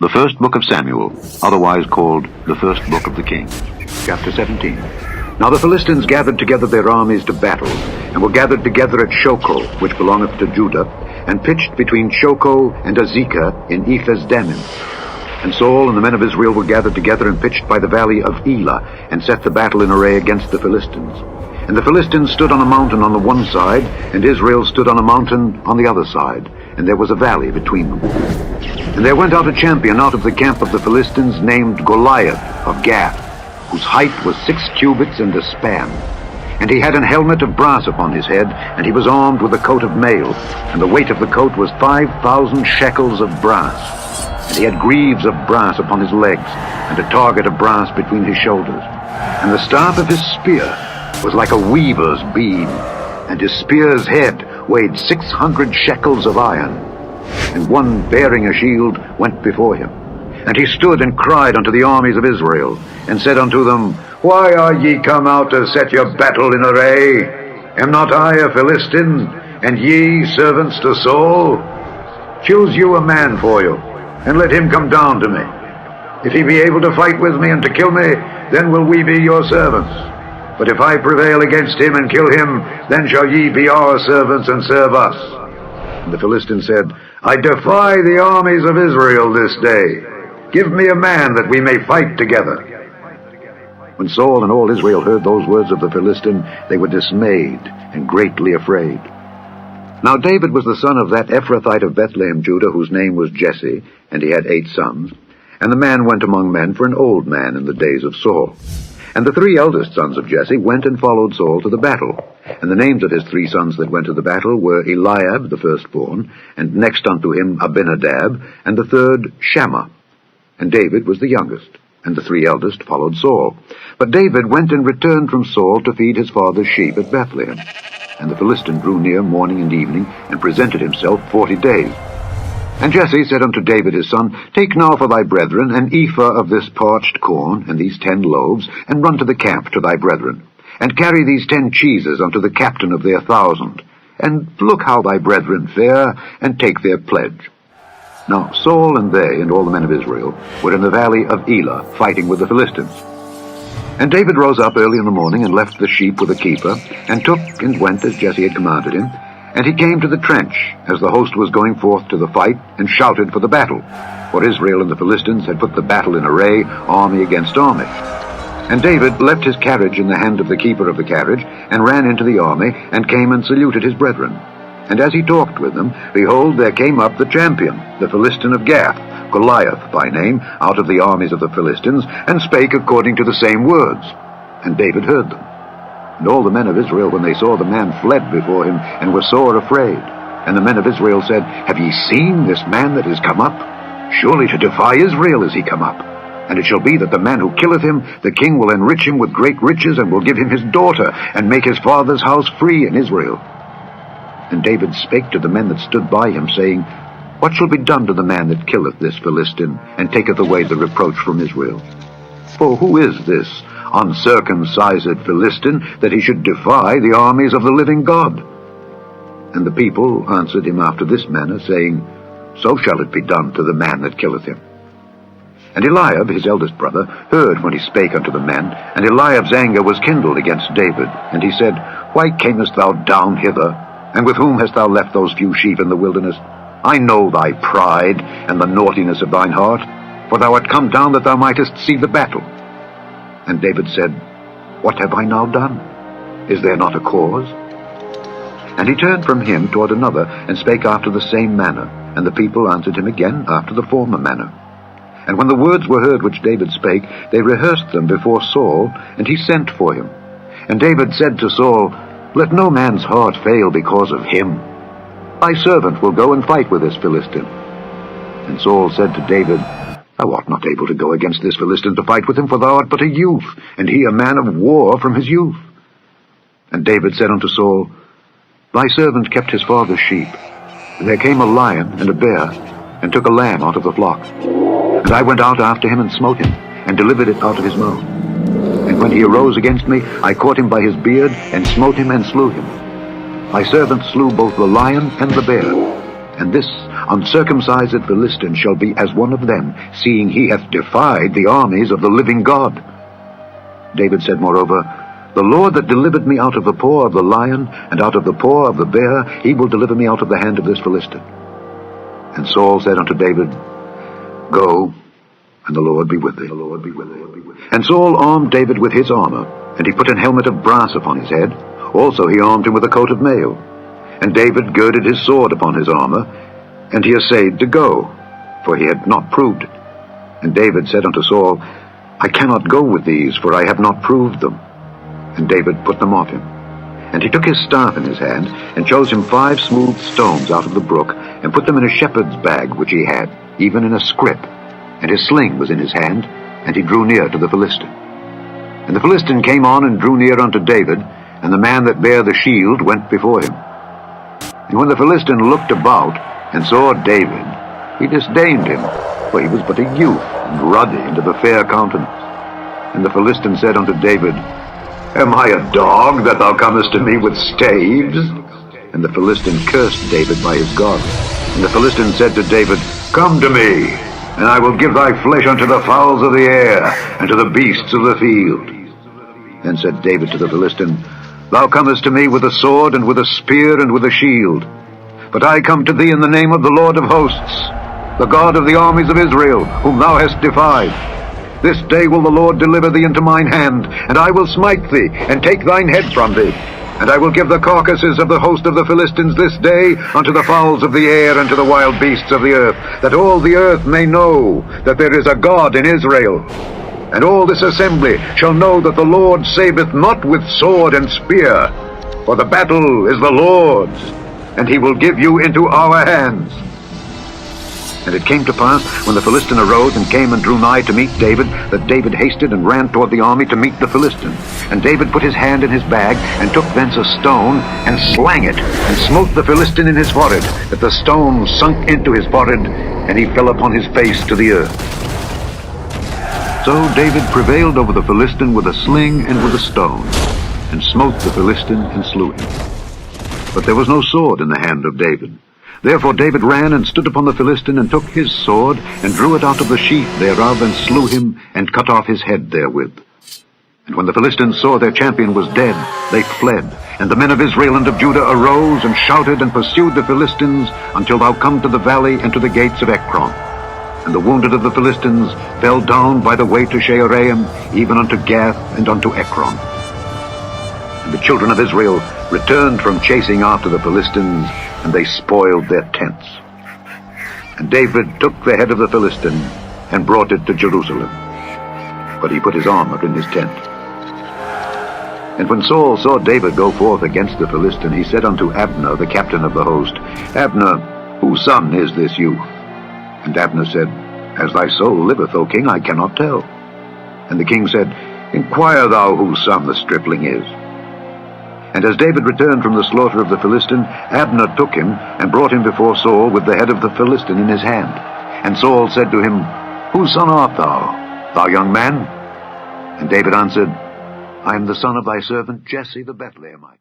The first book of Samuel, otherwise called the first book of the Kings. Chapter 17. Now the Philistines gathered together their armies to battle, and were gathered together at Shoco, which belongeth to Judah, and pitched between Shoco and Azekah in Ephes-dammim. And Saul and the men of Israel were gathered together and pitched by the valley of Elah, and set the battle in array against the Philistines. And the Philistines stood on a mountain on the one side, and Israel stood on a mountain on the other side, and there was a valley between them. And there went out a champion out of the camp of the Philistines, named Goliath of Gath, whose height was 6 cubits and a span. And he had an helmet of brass upon his head, and he was armed with a coat of mail, and the weight of the coat was 5,000 shekels of brass. And he had greaves of brass upon his legs, and a target of brass between his shoulders. And the staff of his spear was like a weaver's beam, and his spear's head weighed 600 shekels of iron. And one bearing a shield went before him. And he stood and cried unto the armies of Israel, and said unto them, Why are ye come out to set your battle in array? Am not I a Philistine, and ye servants to Saul? Choose you a man for you, and let him come down to me. If he be able to fight with me and to kill me, then will we be your servants. But if I prevail against him and kill him, then shall ye be our servants and serve us. And the Philistine said, I defy the armies of Israel this day. Give me a man that we may fight together. When Saul and all Israel heard those words of the Philistine, they were dismayed and greatly afraid. Now David was the son of that Ephrathite of Bethlehem, Judah, whose name was Jesse, and he had 8 sons. And the man went among men for an old man in the days of Saul. And the 3 eldest sons of Jesse went and followed Saul to the battle. And the names of his 3 sons that went to the battle were Eliab, the firstborn, and next unto him Abinadab, and the third Shammah. And David was the youngest, and the 3 eldest followed Saul. But David went and returned from Saul to feed his father's sheep at Bethlehem. And the Philistine drew near morning and evening, and presented himself 40 days. And Jesse said unto David his son, Take now for thy brethren an ephah of this parched corn, and these 10 loaves, and run to the camp to thy brethren. And carry these 10 cheeses unto the captain of their 1,000. And look how thy brethren fare, and take their pledge. Now Saul and they, and all the men of Israel, were in the valley of Elah, fighting with the Philistines. And David rose up early in the morning, and left the sheep with a keeper, and took and went as Jesse had commanded him. And he came to the trench, as the host was going forth to the fight, and shouted for the battle. For Israel and the Philistines had put the battle in array, army against army. And David left his carriage in the hand of the keeper of the carriage, and ran into the army, and came and saluted his brethren. And as he talked with them, behold, there came up the champion, the Philistine of Gath, Goliath by name, out of the armies of the Philistines, and spake according to the same words. And David heard them. And all the men of Israel, when they saw the man, fled before him, and were sore afraid. And the men of Israel said, Have ye seen this man that is come up? Surely to defy Israel is he come up. And it shall be that the man who killeth him, the king will enrich him with great riches, and will give him his daughter, and make his father's house free in Israel. And David spake to the men that stood by him, saying, What shall be done to the man that killeth this Philistine, and taketh away the reproach from Israel? For who is this uncircumcised Philistine, that he should defy the armies of the living God? And the people answered him after this manner, saying, So shall it be done to the man that killeth him. And Eliab, his eldest brother, heard when he spake unto the men, and Eliab's anger was kindled against David. And he said, Why camest thou down hither? And with whom hast thou left those few sheep in the wilderness? I know thy pride, and the naughtiness of thine heart, for thou art come down that thou mightest see the battle. And David said, What have I now done? Is there not a cause? And he turned from him toward another, and spake after the same manner. And the people answered him again after the former manner. And when the words were heard which David spake, they rehearsed them before Saul, and he sent for him. And David said to Saul, Let no man's heart fail because of him. Thy servant will go and fight with this Philistine. And Saul said to David, Thou art not able to go against this Philistine to fight with him, for thou art but a youth, and he a man of war from his youth. And David said unto Saul, Thy servant kept his father's sheep. And there came a lion and a bear, and took a lamb out of the flock. And I went out after him and smote him, and delivered it out of his mouth. And when he arose against me, I caught him by his beard, and smote him and slew him. My servant slew both the lion and the bear, and this uncircumcised Philistine shall be as one of them, seeing he hath defied the armies of the living God. David said moreover, The Lord that delivered me out of the paw of the lion, and out of the paw of the bear, he will deliver me out of the hand of this Philistine. And Saul said unto David, Go, and the Lord be with thee. And Saul armed David with his armor, and he put an helmet of brass upon his head. Also he armed him with a coat of mail. And David girded his sword upon his armor, and he essayed to go, for he had not proved it. And David said unto Saul, I cannot go with these, for I have not proved them. And David put them off him. And he took his staff in his hand, and chose him 5 smooth stones out of the brook, and put them in a shepherd's bag which he had, even in a scrip. And his sling was in his hand, and he drew near to the Philistine. And the Philistine came on and drew near unto David, and the man that bare the shield went before him. And when the Philistine looked about, and saw David, he disdained him, for he was but a youth, and ruddy, and of a fair countenance. And the Philistine said unto David, Am I a dog, that thou comest to me with staves? And the Philistine cursed David by his God. And the Philistine said to David, Come to me, and I will give thy flesh unto the fowls of the air, and to the beasts of the field. Then said David to the Philistine, Thou comest to me with a sword, and with a spear, and with a shield. But I come to thee in the name of the Lord of hosts, the God of the armies of Israel, whom thou hast defied. This day will the Lord deliver thee into mine hand, and I will smite thee, and take thine head from thee. And I will give the carcasses of the host of the Philistines this day unto the fowls of the air, and to the wild beasts of the earth, that all the earth may know that there is a God in Israel. And all this assembly shall know that the Lord saveth not with sword and spear, for the battle is the Lord's, and he will give you into our hands. And it came to pass, when the Philistine arose and came and drew nigh to meet David, that David hasted and ran toward the army to meet the Philistine. And David put his hand in his bag, and took thence a stone, and slang it, and smote the Philistine in his forehead, that the stone sunk into his forehead, and he fell upon his face to the earth. So David prevailed over the Philistine with a sling and with a stone, and smote the Philistine and slew him. But there was no sword in the hand of David. Therefore David ran and stood upon the Philistine, and took his sword, and drew it out of the sheath thereof, and slew him, and cut off his head therewith. And when the Philistines saw their champion was dead, they fled. And the men of Israel and of Judah arose, and shouted, and pursued the Philistines, until thou come to the valley, and to the gates of Ekron. And the wounded of the Philistines fell down by the way to Shaaraim, even unto Gath, and unto Ekron. And the children of Israel returned from chasing after the Philistines, and they spoiled their tents. And David took the head of the Philistine, and brought it to Jerusalem. But he put his armor in his tent. And when Saul saw David go forth against the Philistine, he said unto Abner, the captain of the host, Abner, whose son is this youth? And Abner said, As thy soul liveth, O king, I cannot tell. And the king said, Inquire thou whose son the stripling is. And as David returned from the slaughter of the Philistine, Abner took him, and brought him before Saul with the head of the Philistine in his hand. And Saul said to him, Whose son art thou, thou young man? And David answered, I am the son of thy servant Jesse the Bethlehemite.